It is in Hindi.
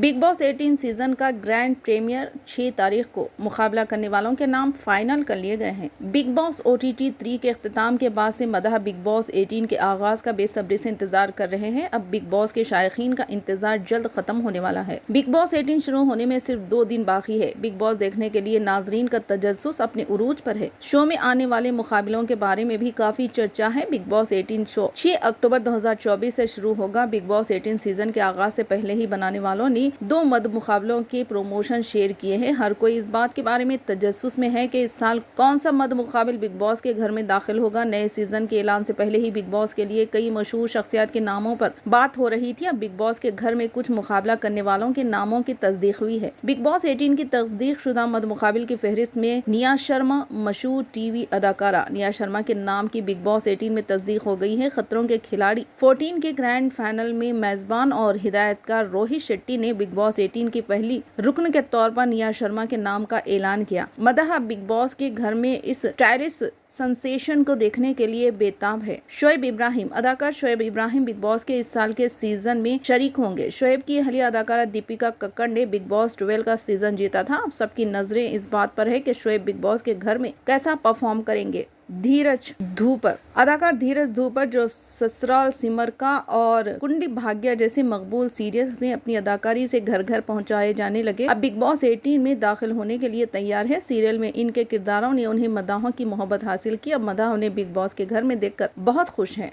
बिग बॉस 18 सीजन का ग्रैंड प्रीमियर 6 तारीख को मुकाबला करने वालों के नाम फाइनल कर लिए गए हैं। बिग बॉस OTT 3 के अख्तिताम के बाद से मदाह बिग बॉस 18 के आगाज का बेसब्री से इंतजार कर रहे हैं। अब बिग बॉस के शायकीन का इंतजार जल्द खत्म होने वाला है। बिग बॉस 18 शुरू होने में सिर्फ 2 दिन बाकी है। बिग बॉस देखने के लिए नाजरीन का तजस्सुस अपने उरूज पर है। शो में आने वाले मुकाबलों के बारे में भी काफी चर्चा है। बिग बॉस 18 शो 6 अक्टूबर 2024 से शुरू होगा। बिग बॉस 18 सीजन के आगाज से पहले ही बनाने वालों ने 2 मद मुकाबलों के प्रमोशन शेयर किए हैं। हर कोई इस बात के बारे में तजस्सुस में है कि इस साल कौन सा मद मुकाबिल बिग बॉस के घर में दाखिल होगा। नए सीजन के ऐलान से पहले ही बिग बॉस के लिए कई मशहूर शख्सियत के नामों पर बात हो रही थी। अब बिग बॉस के घर में कुछ मुकाबला करने वालों के नामों की तस्दीक हुई है। बिग बॉस 18 की तस्दीक शुदा मद मुकाबिल की फहरिस्त में निया शर्मा, मशहूर टीवी अदाकारा निया शर्मा के नाम की बिग बॉस 18 में तस्दीक हो गई है। खतरों के खिलाड़ी 14 के ग्रैंड फाइनल में मेजबान और हिदायतकार रोहित शेट्टी ने बिग बॉस 18 की पहली रुकन के तौर पर निया शर्मा के नाम का ऐलान किया। मदाह बिग बॉस के घर में इस स्टाइलिश सेंसेशन को देखने के लिए बेताब है। शोएब इब्राहिम, अदाकार शोएब इब्राहिम बिग बॉस के इस साल के सीजन में शरीक होंगे। शोएब की अहलिया अदाकारा दीपिका कक्कड़ ने बिग बॉस 12 का सीजन जीता था। अब सबकी नजरें इस बात पर है कि शोएब बिग बॉस के घर में कैसा परफॉर्म करेंगे। धीरज धूपर, अदाकार धीरज धूपर जो ससुराल सिमर का और कुंडी भाग्य जैसे मकबूल सीरियल्स में अपनी अदाकारी से घर घर पहुंचाए जाने लगे, अब बिग बॉस 18 में दाखिल होने के लिए तैयार है। सीरियल में इनके किरदारों ने उन्हें मदाहों की मोहब्बत हासिल की। अब मदाह उन्हें बिग बॉस के घर में देखकर बहुत खुश हैं।